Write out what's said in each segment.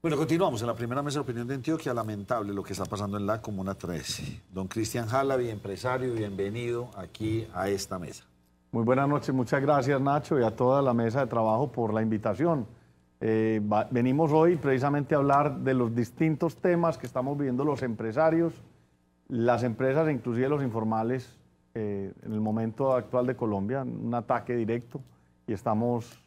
Bueno, continuamos en la primera mesa de opinión de Antioquia. Lamentable lo que está pasando en la Comuna 13. Don Cristian Jalavi, empresario, bienvenido aquí a esta mesa. Muy buenas noches, muchas gracias Nacho y a toda la mesa de trabajo por la invitación. Venimos hoy precisamente a hablar de los distintos temas que estamos viviendo los empresarios, las empresas e inclusive los informales en el momento actual de Colombia, un ataque directo y estamos...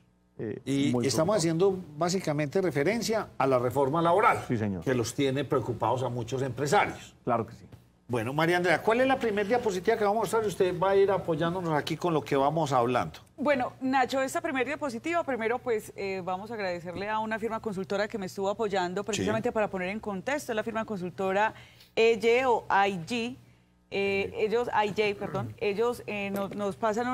Y estamos haciendo básicamente referencia a la reforma laboral, sí, señor, que los tiene preocupados a muchos empresarios. Claro que sí. Bueno, María Andrea, ¿cuál es la primera diapositiva que vamos a mostrar? Usted va a ir apoyándonos aquí con lo que vamos hablando. Bueno, Nacho, esta primera diapositiva, primero pues vamos a agradecerle a una firma consultora que me estuvo apoyando precisamente para poner en contexto, es la firma consultora EY o IG, ellos nos pasan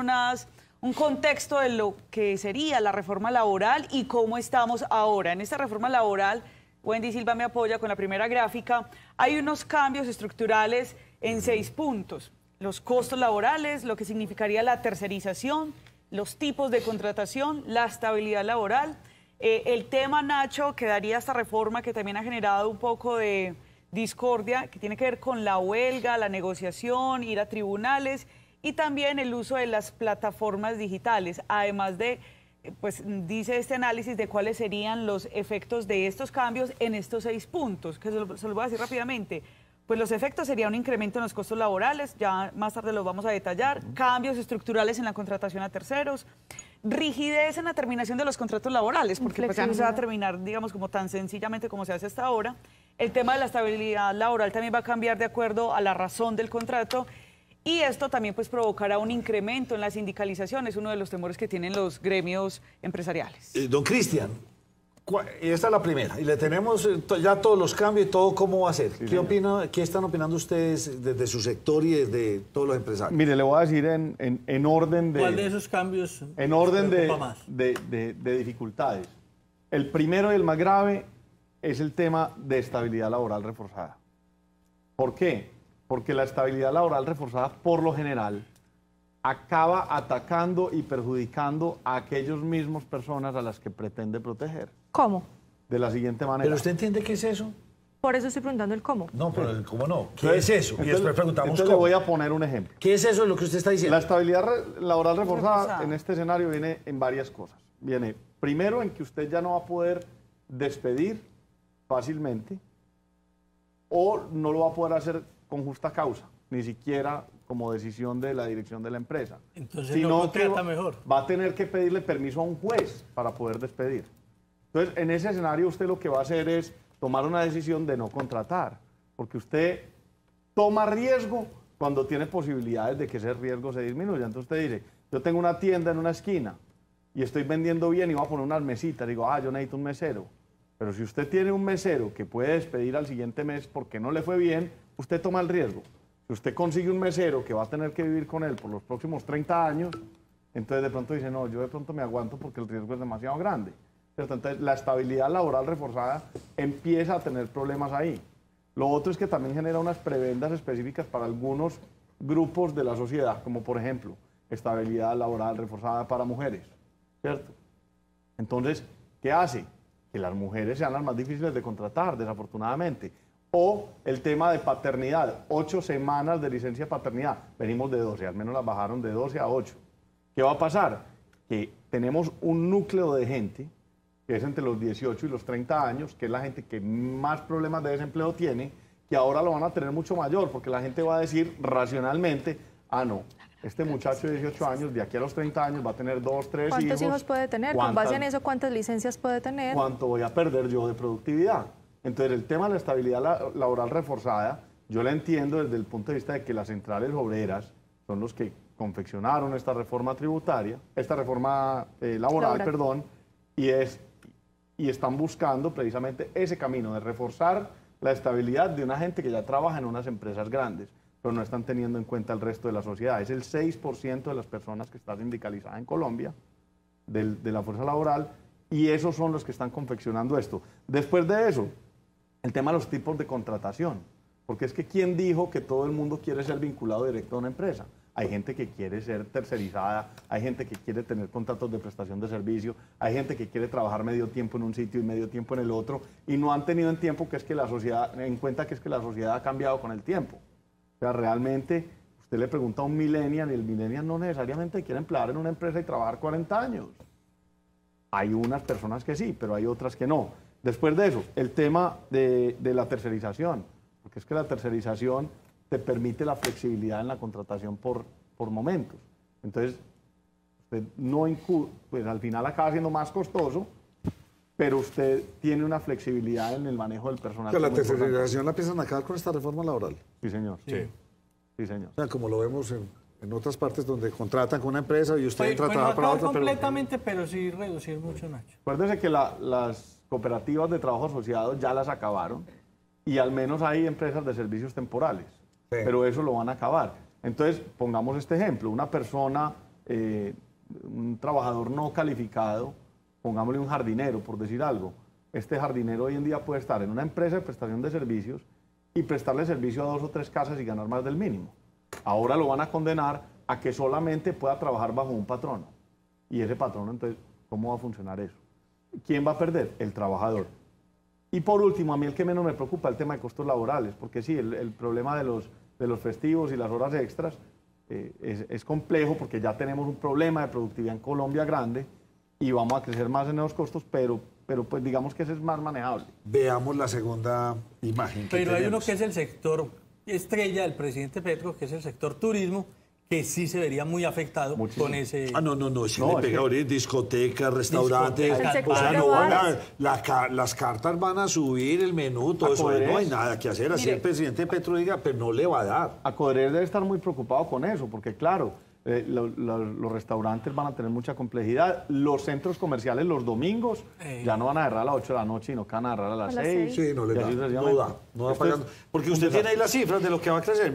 un contexto de lo que sería la reforma laboral y cómo estamos ahora. En esta reforma laboral, Wendy Silva me apoya con la primera gráfica, hay unos cambios estructurales en 6 puntos. Los costos laborales, lo que significaría la tercerización, los tipos de contratación, la estabilidad laboral. El tema, Nacho, que daría esta reforma que también ha generado un poco de discordia, que tiene que ver con la huelga, la negociación, ir a tribunales y también el uso de las plataformas digitales, además de, pues dice este análisis de cuáles serían los efectos de estos cambios en estos 6 puntos, que se los voy a decir rápidamente. Pues los efectos serían un incremento en los costos laborales, ya más tarde los vamos a detallar, cambios estructurales en la contratación a terceros, rigidez en la terminación de los contratos laborales, porque pues ya no se va a terminar, digamos, como tan sencillamente como se hace hasta ahora. El tema de la estabilidad laboral también va a cambiar de acuerdo a la razón del contrato. Y esto también pues provocará un incremento en la sindicalización, es uno de los temores que tienen los gremios empresariales. Don Cristian, esta es la primera, y le tenemos ya todos los cambios y todo cómo va a ser. Sí, ¿Qué están opinando ustedes desde su sector y desde todos los empresarios? Mire, le voy a decir en orden de... ¿Cuál de esos cambios en orden de dificultades? El primero y el más grave es el tema de estabilidad laboral reforzada. ¿Por qué? Porque la estabilidad laboral reforzada, por lo general, acaba atacando y perjudicando a aquellos mismos personas a las que pretende proteger. ¿Cómo? De la siguiente manera. ¿Pero usted entiende qué es eso? Por eso estoy preguntando el cómo. No, pero el cómo no. ¿Qué es eso? Y después preguntamos entonces cómo. Le voy a poner un ejemplo. ¿Qué es eso de lo que usted está diciendo? La estabilidad laboral reforzada en este escenario viene en varias cosas. Viene, primero, en que usted ya no va a poder despedir fácilmente o no lo va a poder hacer con justa causa, ni siquiera como decisión de la dirección de la empresa. Entonces sino no contrata mejor. Va a tener que pedirle permiso a un juez para poder despedir. Entonces, en ese escenario usted lo que va a hacer es tomar una decisión de no contratar, porque usted toma riesgo cuando tiene posibilidades de que ese riesgo se disminuya. Entonces usted dice, yo tengo una tienda en una esquina y estoy vendiendo bien y voy a poner unas mesitas, digo, yo necesito un mesero. Pero si usted tiene un mesero que puede despedir al siguiente mes porque no le fue bien, usted toma el riesgo. Si usted consigue un mesero que va a tener que vivir con él por los próximos 30 años, entonces de pronto dice, no, yo de pronto me aguanto porque el riesgo es demasiado grande. ¿Cierto? Entonces la estabilidad laboral reforzada empieza a tener problemas ahí. Lo otro es que también genera unas prebendas específicas para algunos grupos de la sociedad, como por ejemplo, estabilidad laboral reforzada para mujeres, ¿cierto? Entonces, ¿qué hace? Que las mujeres sean las más difíciles de contratar, desafortunadamente. O el tema de paternidad, 8 semanas de licencia de paternidad, venimos de 12, al menos las bajaron de 12 a 8. ¿Qué va a pasar? Que tenemos un núcleo de gente, que es entre los 18 y los 30 años, que es la gente que más problemas de desempleo tiene, que ahora lo van a tener mucho mayor, porque la gente va a decir racionalmente, no, este muchacho de 18 años, de aquí a los 30 años, va a tener 2, 3 hijos. ¿Cuántos hijos puede tener? Con base en eso, ¿cuántas licencias puede tener? ¿Cuánto voy a perder yo de productividad? Entonces, el tema de la estabilidad laboral reforzada, yo la entiendo desde el punto de vista de que las centrales obreras son los que confeccionaron esta reforma tributaria, esta reforma laboral, perdón, y están buscando precisamente ese camino de reforzar la estabilidad de una gente que ya trabaja en unas empresas grandes, pero no están teniendo en cuenta el resto de la sociedad. Es el 6% de las personas que está sindicalizada en Colombia, de la fuerza laboral, y esos son los que están confeccionando esto. Después de eso, el tema de los tipos de contratación, porque es que ¿quién dijo que todo el mundo quiere ser vinculado directo a una empresa? hay gente que quiere ser tercerizada, hay gente que quiere tener contratos de prestación de servicio, hay gente que quiere trabajar medio tiempo en un sitio y medio tiempo en el otro, y no han tenido en cuenta que es que la sociedad ha cambiado con el tiempo. O sea, realmente, usted le pregunta a un millennial, y el millennial no necesariamente quiere emplear en una empresa y trabajar 40 años. Hay unas personas que sí, pero hay otras que no. Después de eso, el tema de la tercerización, porque es que la tercerización te permite la flexibilidad en la contratación por momentos. Entonces, usted no pues al final acaba siendo más costoso, pero usted tiene una flexibilidad en el manejo del personal. Que la tercerización la piensan acabar con esta reforma laboral. Sí, señor. Sí. Sí, señor. O sea, como lo vemos en otras partes donde contratan con una empresa y usted entra a trabajar para otra. Completamente, pero sí reducir mucho, Nacho. Acuérdese que las cooperativas de trabajo asociado ya las acabaron y al menos hay empresas de servicios temporales, pero eso lo van a acabar. Entonces, pongamos este ejemplo, una persona, un trabajador no calificado, pongámosle un jardinero, por decir algo. Este jardinero hoy en día puede estar en una empresa de prestación de servicios y prestarle servicio a 2 o 3 casas y ganar más del mínimo. Ahora lo van a condenar a que solamente pueda trabajar bajo un patrono. Y ese patrono, entonces, ¿cómo va a funcionar eso? ¿Quién va a perder? El trabajador. Y por último, a mí el que menos me preocupa es el tema de costos laborales, porque sí, el problema de los festivos y las horas extras es complejo porque ya tenemos un problema de productividad en Colombia grande y vamos a crecer más en esos costos, pero pues digamos que ese es más manejable. Veamos la segunda imagen. Pero hay uno que es el sector estrella del presidente Petro, que es el sector turismo, que sí se vería muy afectado con ese... No, si le pega ahorita discotecas, restaurantes, o sea, no van las cartas van a subir, el menú, todo eso, no hay nada que hacer. Así el presidente Petro diga, pero no le va a dar. Acoderes debe estar muy preocupado con eso, porque claro, los restaurantes van a tener mucha complejidad, los centros comerciales los domingos ya no van a cerrar a las 8 de la noche, sino que van a cerrar a las 6. Sí, no le da, no va pagando. Porque usted tiene ahí las cifras de lo que va a crecer.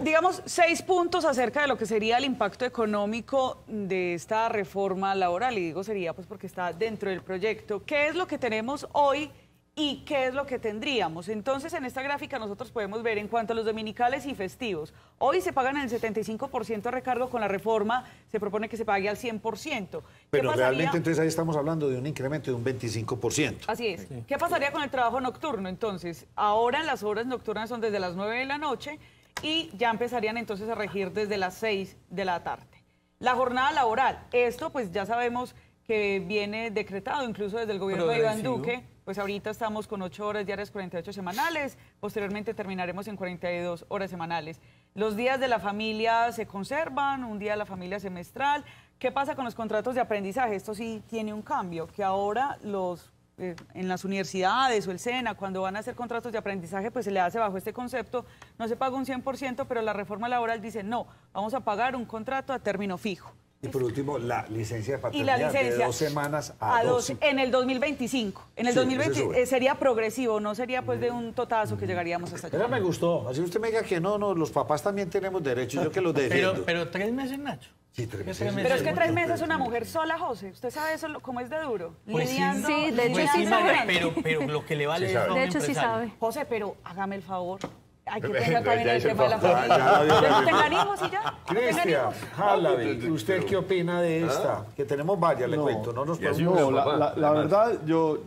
Digamos, 6 puntos acerca de lo que sería el impacto económico de esta reforma laboral, y digo sería pues porque está dentro del proyecto. ¿Qué es lo que tenemos hoy y qué es lo que tendríamos? Entonces, en esta gráfica nosotros podemos ver en cuanto a los dominicales y festivos. Hoy se pagan el 75% de recargo, con la reforma se propone que se pague al 100%. Pero realmente entonces ahí estamos hablando de un incremento de un 25%. Así es. Sí. ¿Qué pasaría con el trabajo nocturno? Entonces, ahora las horas nocturnas son desde las 9 de la noche y ya empezarían entonces a regir desde las 6 de la tarde. La jornada laboral, esto pues ya sabemos que viene decretado incluso desde el gobierno de Iván Duque. Pues ahorita estamos con 8 horas diarias, 48 semanales, posteriormente terminaremos en 42 horas semanales. Los días de la familia se conservan, un día de la familia semestral. ¿Qué pasa con los contratos de aprendizaje? Esto sí tiene un cambio, que ahora en las universidades o el SENA, cuando van a hacer contratos de aprendizaje, pues se le hace bajo este concepto, no se paga un 100%, pero la reforma laboral dice, no, vamos a pagar un contrato a término fijo. Y por último, la licencia de paternidad de 2 semanas a 12. En el 2025. En el 2025 sería progresivo, no sería pues de un totazo que llegaríamos hasta allá. Pero me gustó. Así usted me diga que no, los papás también tenemos derechos, yo que los defiendo. Pero 3 meses, Nacho. Sí, 3 meses. Pero es que 3 meses una mujer sola, José. ¿Usted sabe eso cómo es de duro? Pues lidiando, sí, de hecho sí sabe. Pero lo que le vale es a un de hecho sí empresario. sabe. José, pero hágame el favor. Hay que pensar también en el tema de la familia. ¿No tengan hijos y ya? Cristian, Jalavi, ¿usted qué opina de esta? Que tenemos varias, le cuento. No nos podemos... La verdad, yo,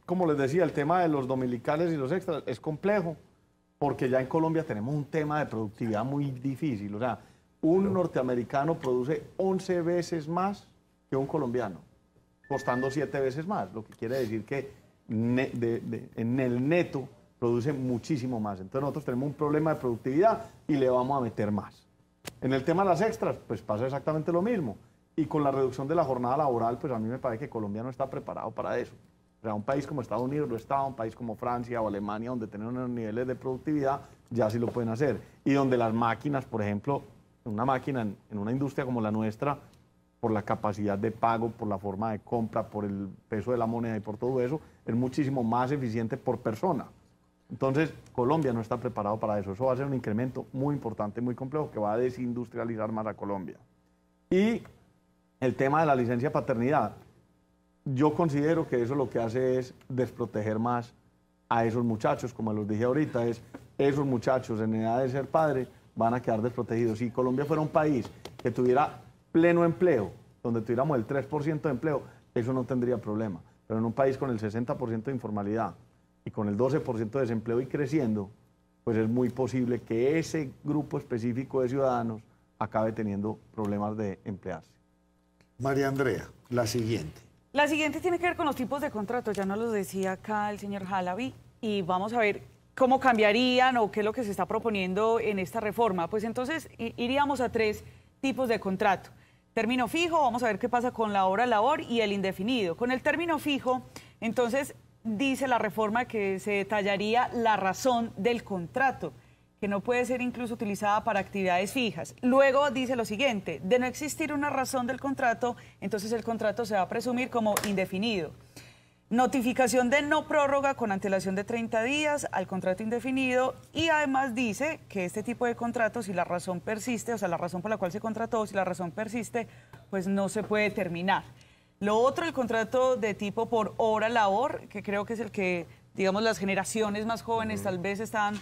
como les decía, el tema de los dominicales y los extras es complejo, porque ya en Colombia tenemos un tema de productividad muy difícil. O sea, un norteamericano produce 11 veces más que un colombiano, costando 7 veces más, lo que quiere decir que en el neto produce muchísimo más. Entonces nosotros tenemos un problema de productividad y le vamos a meter más. En el tema de las extras, pues pasa exactamente lo mismo. Y con la reducción de la jornada laboral, pues a mí me parece que Colombia no está preparado para eso. O sea, un país como Estados Unidos lo está, un país como Francia o Alemania, donde tienen unos niveles de productividad, ya sí lo pueden hacer. Y donde las máquinas, por ejemplo, una máquina en una industria como la nuestra, por la capacidad de pago, por la forma de compra, por el peso de la moneda y por todo eso, es muchísimo más eficiente por persona. Entonces, Colombia no está preparado para eso. Eso va a ser un incremento muy importante, muy complejo, que va a desindustrializar más a Colombia. Y el tema de la licencia de paternidad, yo considero que eso lo que hace es desproteger más a esos muchachos, como les dije ahorita, esos muchachos en edad de ser padre van a quedar desprotegidos. Si Colombia fuera un país que tuviera pleno empleo, donde tuviéramos el 3% de empleo, eso no tendría problema. Pero en un país con el 60% de informalidad y con el 12% de desempleo y creciendo, pues es muy posible que ese grupo específico de ciudadanos acabe teniendo problemas de emplearse. María Andrea, la siguiente. La siguiente tiene que ver con los tipos de contratos, ya nos los decía acá el señor Halaby, y vamos a ver cómo cambiarían o qué es lo que se está proponiendo en esta reforma. Pues entonces iríamos a 3 tipos de contrato. Término fijo, vamos a ver qué pasa con la hora labor y el indefinido. Con el término fijo, entonces dice la reforma que se detallaría la razón del contrato, que no puede ser incluso utilizada para actividades fijas. Luego dice lo siguiente: de no existir una razón del contrato, entonces el contrato se va a presumir como indefinido. Notificación de no prórroga con antelación de 30 días al contrato indefinido, y además dice que este tipo de contratos, si la razón persiste, o sea, la razón por la cual se contrató, si la razón persiste, pues no se puede terminar. Lo otro, el contrato de tipo por hora labor, que creo que es el que, digamos, las generaciones más jóvenes tal vez están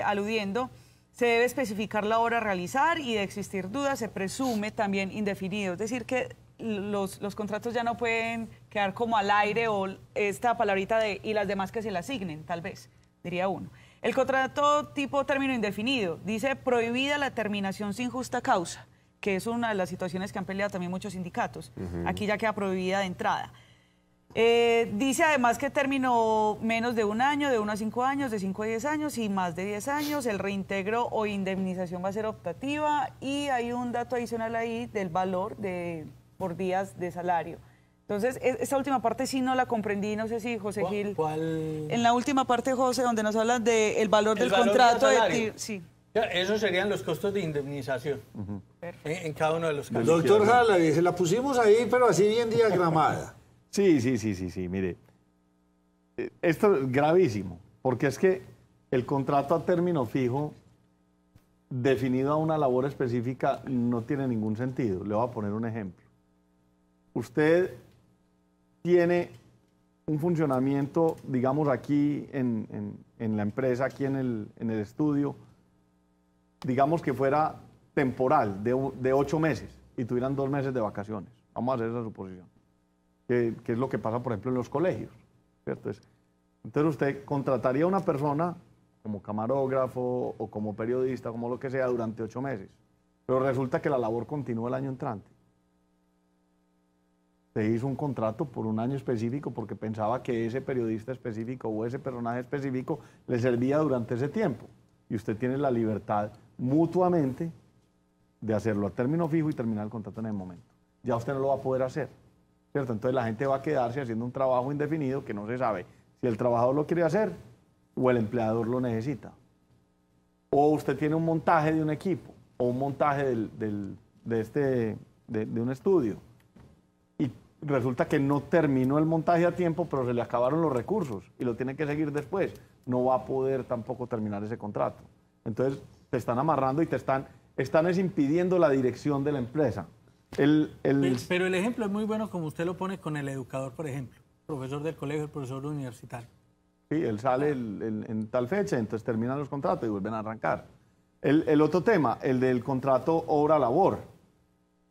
aludiendo. Se debe especificar la hora a realizar y, de existir dudas, se presume también indefinido. Es decir, que los contratos ya no pueden quedar como al aire, o esta palabrita de y las demás que se le asignen, tal vez, diría uno. El contrato tipo término indefinido dice prohibida la terminación sin justa causa, que es una de las situaciones que han peleado también muchos sindicatos. Aquí ya queda prohibida de entrada. Dice además que término menos de 1 año, de 1 a 5 años, de 5 a 10 años y más de 10 años. El reintegro o indemnización va a ser optativa, y hay un dato adicional ahí del valor por días de salario. Entonces, esta última parte sí no la comprendí, no sé si José Gil... ¿Cuál? En la última parte, José, donde nos hablan del valor del contrato. Sí. Esos serían los costos de indemnización en cada uno de los casos. Doctor Halaby, se la pusimos ahí, pero así bien diagramada. Sí, mire. Esto es gravísimo, porque es que el contrato a término fijo, definido a una labor específica, no tiene ningún sentido. Le voy a poner un ejemplo. Usted tiene un funcionamiento, digamos, aquí en la empresa, aquí en el estudio, digamos que fuera temporal, de 8 meses, y tuvieran 2 meses de vacaciones. Vamos a hacer esa suposición. Que es lo que pasa, por ejemplo, en los colegios, ¿cierto? Entonces usted contrataría a una persona como camarógrafo o como periodista, como lo que sea, durante 8 meses. Pero resulta que la labor continúa el año entrante. Se hizo un contrato por un año específico porque pensaba que ese periodista específico o ese personaje específico le servía durante ese tiempo. Y usted tiene la libertad mutuamente de hacerlo a término fijo y terminar el contrato en el momento. Ya usted no lo va a poder hacer, ¿cierto? Entonces la gente va a quedarse haciendo un trabajo indefinido que no se sabe si el trabajador lo quiere hacer o el empleador lo necesita. O usted tiene un montaje de un equipo o un montaje de un estudio y resulta que no terminó el montaje a tiempo, pero se le acabaron los recursos y lo tiene que seguir después. No va a poder tampoco terminar ese contrato. Entonces te están amarrando y te están impidiendo la dirección de la empresa. Pero el ejemplo es muy bueno, como usted lo pone con el educador, por ejemplo, profesor del colegio, el profesor universitario. Sí, él sale en tal fecha, entonces terminan los contratos y vuelven a arrancar. El otro tema, el del contrato obra-labor,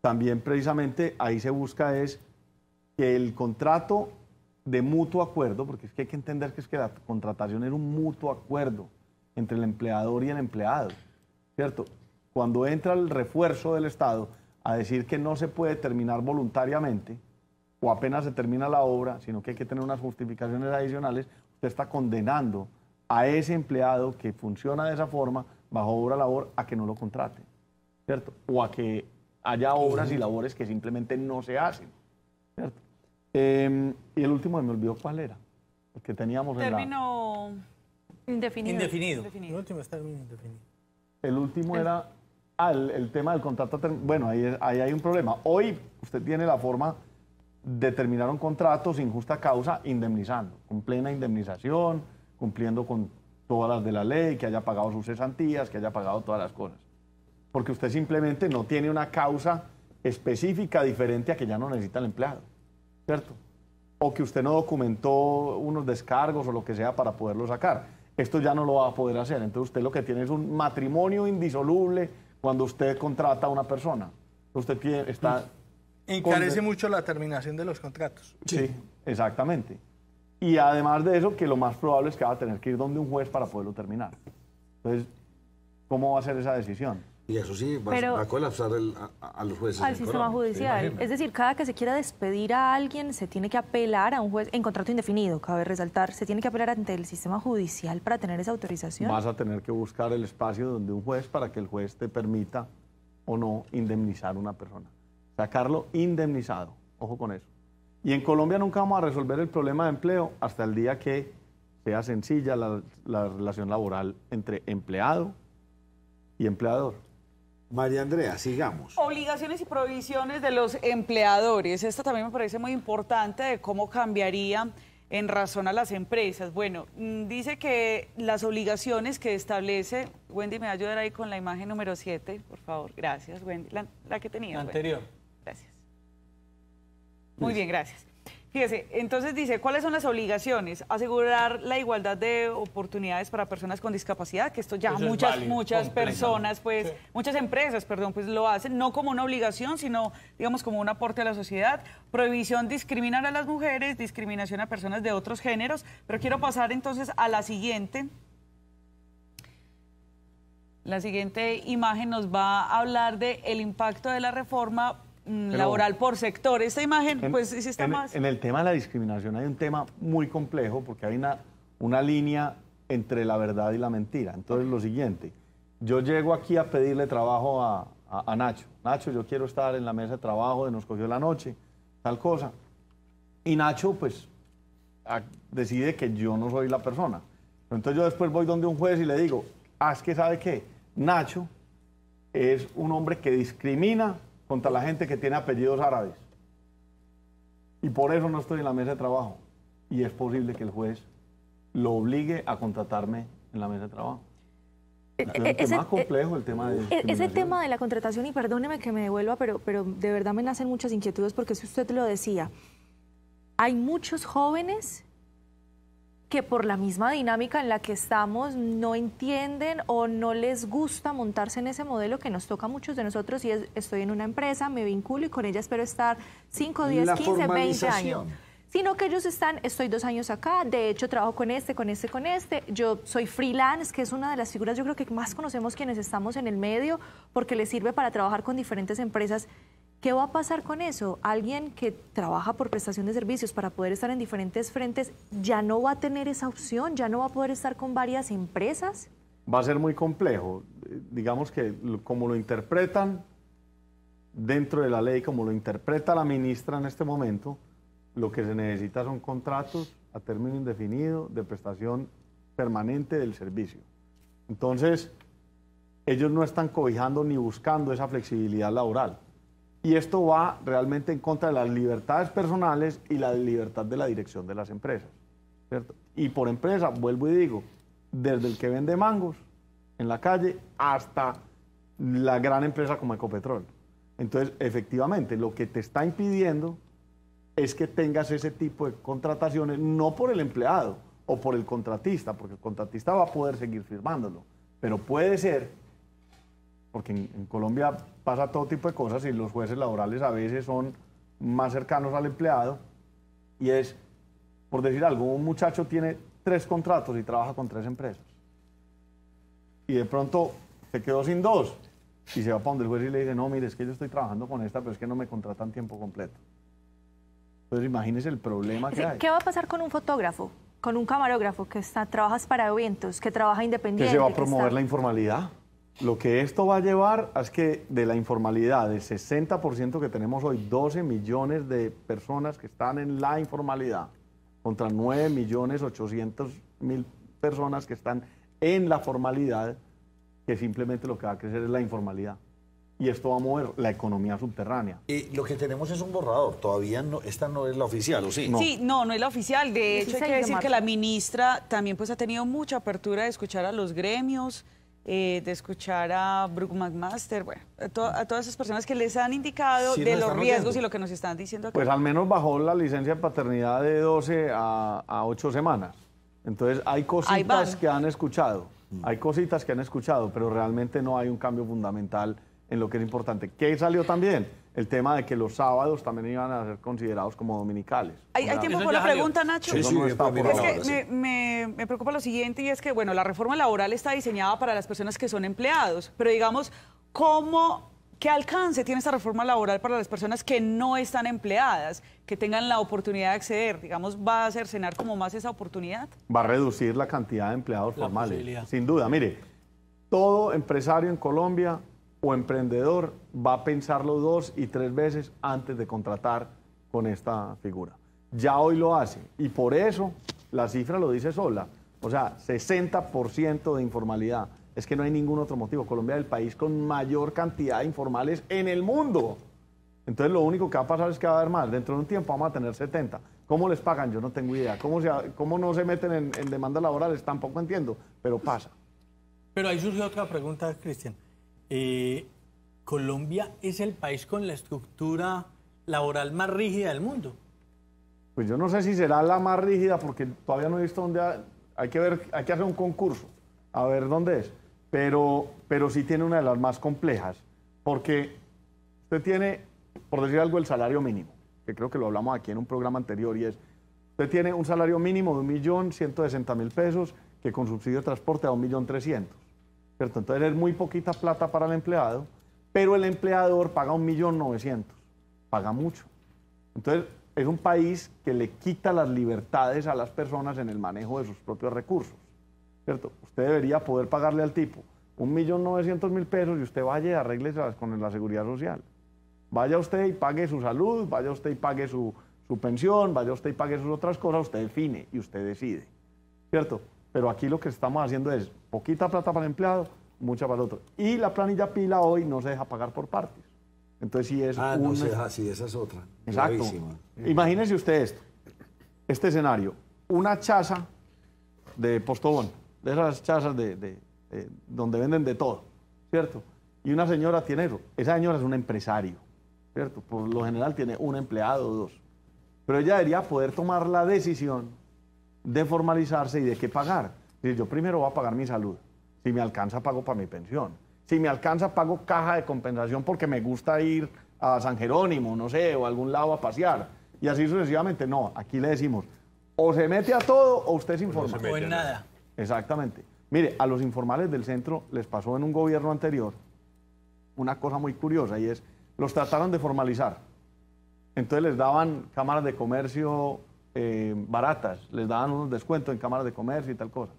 también precisamente ahí se busca es que el contrato de mutuo acuerdo, porque es que hay que entender que la contratación es un mutuo acuerdo entre el empleador y el empleado, ¿cierto? Cuando entra el refuerzo del Estado a decir que no se puede terminar voluntariamente o apenas se termina la obra, sino que hay que tener unas justificaciones adicionales, usted está condenando a ese empleado que funciona de esa forma, bajo obra-labor, a que no lo contrate, ¿cierto? O a que haya obras y labores que simplemente no se hacen, ¿cierto? Y el último, me olvidó cuál era, el que teníamos término indefinido. El último es término indefinido. El último era el tema del contrato. Bueno, ahí hay un problema. Hoy usted tiene la forma de terminar un contrato sin justa causa indemnizando, con plena indemnización, cumpliendo con todas las de la ley, que haya pagado sus cesantías, que haya pagado todas las cosas. Porque usted simplemente no tiene una causa específica diferente a que ya no necesita el empleado, ¿cierto? O que usted no documentó unos descargos o lo que sea para poderlo sacar. esto ya no lo va a poder hacer. Entonces usted lo que tiene es un matrimonio indisoluble cuando usted contrata a una persona. Usted está... Encarece mucho la terminación de los contratos. Sí, exactamente. Y además de eso, que lo más probable es que va a tener que ir donde un juez para poderlo terminar. Entonces, ¿cómo va a ser esa decisión? Y eso sí, va a colapsar a los jueces. Al sistema judicial. Es decir, cada que se quiera despedir a alguien, se tiene que apelar a un juez en contrato indefinido, cabe resaltar, se tiene que apelar ante el sistema judicial para tener esa autorización. Vas a tener que buscar el espacio donde un juez para que el juez te permita o no indemnizar a una persona. Sacarlo indemnizado, ojo con eso. Y en Colombia nunca vamos a resolver el problema de empleo hasta el día que sea sencilla la relación laboral entre empleado y empleador. María Andrea, sigamos. Obligaciones y prohibiciones de los empleadores. Esto también me parece muy importante de cómo cambiaría en razón a las empresas. Bueno, dice que las obligaciones que establece, Wendy, me va a ayudar ahí con la imagen número 7, por favor. Gracias, Wendy. La que tenía. La anterior. Wendy. Gracias. Muy bien, gracias. Fíjese, entonces dice, ¿cuáles son las obligaciones? Asegurar la igualdad de oportunidades para personas con discapacidad, que esto ya muchas personas, pues, sí. Muchas empresas, perdón, pues lo hacen, no como una obligación, sino, digamos, como un aporte a la sociedad. Prohibición discriminar a las mujeres, discriminación a personas de otros géneros, pero quiero pasar entonces a la siguiente. La siguiente imagen nos va a hablar del impacto de la reforma laboral por sector. Esta imagen, pues, sí está más... En el tema de la discriminación hay un tema muy complejo porque hay una línea entre la verdad y la mentira. Entonces, lo siguiente, yo llego aquí a pedirle trabajo a Nacho. Nacho, yo quiero estar en la mesa de trabajo de Nos Cogió la Noche, tal cosa. Y Nacho, pues, decide que yo no soy la persona. Entonces, yo después voy donde un juez y le digo, es que ¿sabe qué? Nacho es un hombre que discrimina contra la gente que tiene apellidos árabes. Y por eso no estoy en la mesa de trabajo. Y es posible que el juez lo obligue a contratarme en la mesa de trabajo. Es más complejo el tema de ese tema de la contratación, y perdóneme que me devuelva, pero de verdad me nacen muchas inquietudes porque si usted lo decía, hay muchos jóvenes que por la misma dinámica en la que estamos no entienden o no les gusta montarse en ese modelo que nos toca a muchos de nosotros, y es, estoy en una empresa, me vinculo y con ella espero estar 5, 10, 15, 20 años. Sino que ellos estoy 2 años acá, de hecho trabajo con este, yo soy freelance, que es una de las figuras yo creo que más conocemos quienes estamos en el medio, porque les sirve para trabajar con diferentes empresas. ¿Qué va a pasar con eso? Alguien que trabaja por prestación de servicios para poder estar en diferentes frentes, ¿ya no va a tener esa opción? ¿Ya no va a poder estar con varias empresas? Va a ser muy complejo. Digamos que como lo interpretan dentro de la ley, como lo interpreta la ministra en este momento, lo que se necesita son contratos a término indefinido de prestación permanente del servicio. Entonces, ellos no están cobijando ni buscando esa flexibilidad laboral. Y esto va realmente en contra de las libertades personales y la libertad de la dirección de las empresas, ¿cierto? Y por empresa, vuelvo y digo, desde el que vende mangos en la calle hasta la gran empresa como Ecopetrol. Entonces, efectivamente, lo que te está impidiendo es que tengas ese tipo de contrataciones, no por el empleado o por el contratista, porque el contratista va a poder seguir firmándolo, pero puede ser, porque en Colombia pasa todo tipo de cosas y los jueces laborales a veces son más cercanos al empleado, y es, por decir algo, un muchacho tiene 3 contratos y trabaja con 3 empresas. Y de pronto se quedó sin 2 y se va para donde el juez y le dice, no, mire, es que yo estoy trabajando con esta, pero es que no me contratan tiempo completo. Entonces imagínese el problema que hay. ¿Qué va a pasar con un fotógrafo, con un camarógrafo que trabajas para eventos, que trabaja independiente? Que se va a promover la informalidad. Lo que esto va a llevar es que de la informalidad, del 60% que tenemos hoy, 12 millones de personas que están en la informalidad, contra 9.800.000 personas que están en la formalidad, que simplemente lo que va a crecer es la informalidad. Y esto va a mover la economía subterránea. Y lo que tenemos es un borrador, todavía no, esta no es la oficial, ¿o sí? No. Sí, no es la oficial. De hecho, hay que decir que la ministra también pues ha tenido mucha apertura de escuchar a los gremios, de escuchar a Brooke McMaster, bueno, a todas esas personas que les han indicado de los riesgos y lo que nos están diciendo aquí. Pues al menos bajó la licencia de paternidad de 12 a 8 semanas. Entonces hay cositas que han escuchado, pero realmente no hay un cambio fundamental en lo que es importante. ¿Qué salió también? El tema de que los sábados también iban a ser considerados como dominicales. ¿Hay tiempo por la pregunta, Nacho? Sí, no está por ahora, es que me preocupa lo siguiente, y es que, bueno, la reforma laboral está diseñada para las personas que son empleados, pero digamos, ¿qué alcance tiene esta reforma laboral para las personas que no están empleadas, que tengan la oportunidad de acceder? Digamos, ¿va a cercenar como más esa oportunidad? Va a reducir la cantidad de empleados formales, sin duda. Mire, todo empresario en Colombia o emprendedor va a pensarlo 2 y 3 veces antes de contratar con esta figura. Ya hoy lo hace, y por eso la cifra lo dice sola. O sea, 60% de informalidad. Es que no hay ningún otro motivo. Colombia es el país con mayor cantidad de informales en el mundo. Entonces lo único que va a pasar es que va a haber más. Dentro de un tiempo vamos a tener 70. ¿Cómo les pagan? Yo no tengo idea. ¿Cómo no se meten en demandas laborales? Tampoco entiendo, pero pasa. Pero ahí surge otra pregunta, Cristian. ¿Colombia es el país con la estructura laboral más rígida del mundo? Pues yo no sé si será la más rígida, porque todavía no he visto dónde hay que hacer un concurso, a ver dónde es. Pero sí tiene una de las más complejas, porque usted tiene, por decir algo, el salario mínimo, que creo que lo hablamos aquí en un programa anterior, y es, usted tiene un salario mínimo de 1.160.000 pesos, que con subsidio de transporte da 1.300.000. ¿Cierto? Entonces es muy poquita plata para el empleado, pero el empleador paga 1.900.000, paga mucho. Entonces es un país que le quita las libertades a las personas en el manejo de sus propios recursos, ¿cierto? Usted debería poder pagarle al tipo 1.900.000 pesos y usted vaya y arréglese con la seguridad social. Vaya usted y pague su salud, vaya usted y pague su pensión, vaya usted y pague sus otras cosas, usted define y usted decide, ¿cierto? Pero aquí lo que estamos haciendo es poquita plata para el empleado, mucha para el otro. Y la planilla pila hoy no se deja pagar por partes. Entonces sí es no se deja, sí, esa es otra. Exacto. Gravísima. Imagínese usted este escenario, una chaza de Postobón, de esas chazas donde venden de todo, ¿cierto? Y una señora tiene eso. Esa señora es un empresario, ¿cierto? Por lo general tiene un empleado o 2. Pero ella debería poder tomar la decisión de formalizarse y de qué pagar. Es decir, yo primero voy a pagar mi salud. Si me alcanza, pago para mi pensión. Si me alcanza, pago caja de compensación porque me gusta ir a San Jerónimo, no sé, o a algún lado a pasear. Y así sucesivamente. No, aquí le decimos, o se mete a todo o usted se informa. O en nada. Exactamente. Mire, a los informales del centro les pasó en un gobierno anterior una cosa muy curiosa, y es, los trataron de formalizar. Entonces les daban cámaras de comercio baratas, les daban unos descuentos en cámaras de comercio y tal cosa.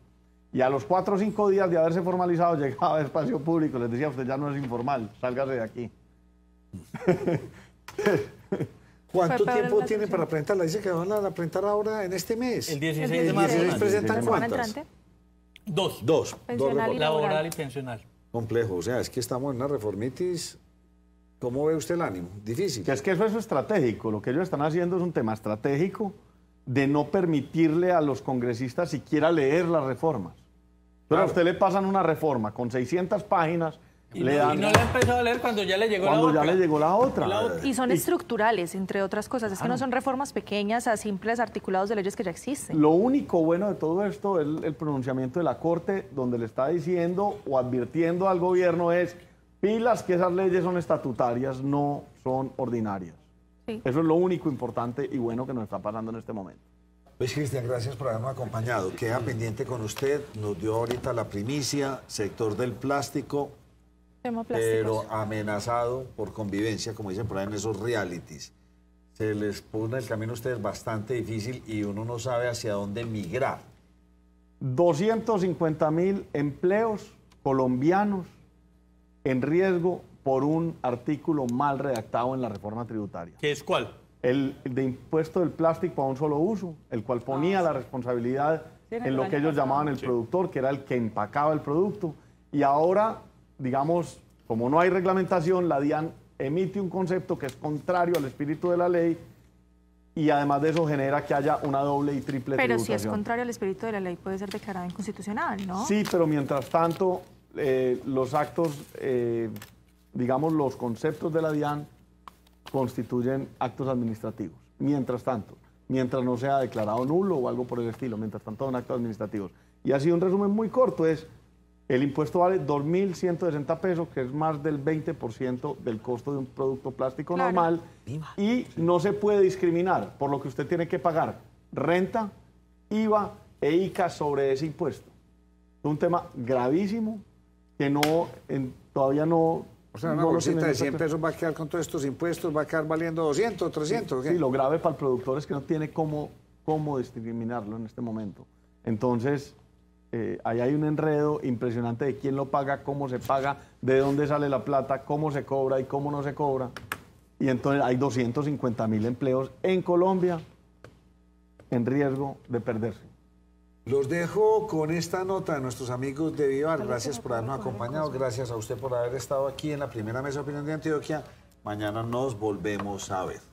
Y a los 4 o 5 días de haberse formalizado, llegaba a espacio público, les decía, usted ya no es informal, sálgase de aquí. ¿Cuánto tiempo tiene para presentarla? Dice que van a presentar ahora en este mes. El 16 de marzo. ¿Y presentan cuántas? Dos. Pensional y laboral y pensional. Complejo, o sea, es que estamos en una reformitis. ¿Cómo ve usted el ánimo? Difícil. Que es que eso es estratégico. Lo que ellos están haciendo es un tema estratégico de no permitirle a los congresistas siquiera leer las reformas. Pero a usted le pasan una reforma con 600 páginas, y no la empezó a leer cuando ya le llegó la otra. Cuando ya le llegó la otra. Y son estructurales, entre otras cosas. Es que no son reformas pequeñas a simples articulados de leyes que ya existen. Lo único bueno de todo esto es el pronunciamiento de la Corte, donde le está diciendo o advirtiendo al gobierno es, pilas, que esas leyes son estatutarias, no son ordinarias. Sí. Eso es lo único importante y bueno que nos está pasando en este momento. Pues Cristian, gracias por habernos acompañado. Queda pendiente con usted, nos dio ahorita la primicia, sector del plástico, pero amenazado por convivencia, como dicen por ahí en esos realities. Se les pone el camino a ustedes bastante difícil y uno no sabe hacia dónde migrar. 250.000 empleos colombianos en riesgo por un artículo mal redactado en la reforma tributaria. ¿Qué es cuál? El de impuesto del plástico para un solo uso, el cual ponía la responsabilidad en lo que ellos llamaban el productor, que era el que empacaba el producto. Y ahora, digamos, como no hay reglamentación, la DIAN emite un concepto que es contrario al espíritu de la ley y además de eso genera que haya una doble y triple tributación. Pero si es contrario al espíritu de la ley puede ser declarado inconstitucional, ¿no? Sí, pero mientras tanto, los actos, digamos, los conceptos de la DIAN constituyen actos administrativos. Mientras tanto, mientras no sea declarado nulo o algo por el estilo, mientras tanto son actos administrativos. Y así un resumen muy corto es, el impuesto vale 2.160 pesos, que es más del 20% del costo de un producto plástico normal, y no se puede discriminar, por lo que usted tiene que pagar renta, IVA e ICA sobre ese impuesto. Es un tema gravísimo que todavía no... O sea, una bolsita de 100 pesos va a quedar con todos estos impuestos, va a quedar valiendo 200, 300. Sí, lo grave para el productor es que no tiene cómo discriminarlo en este momento. Entonces, ahí hay un enredo impresionante de quién lo paga, cómo se paga, de dónde sale la plata, cómo se cobra y cómo no se cobra. Y entonces hay 250.000 empleos en Colombia en riesgo de perderse. Los dejo con esta nota de nuestros amigos de Vivar. Gracias por habernos acompañado. Gracias a usted por haber estado aquí en la primera mesa de opinión de Antioquia. Mañana nos volvemos a ver.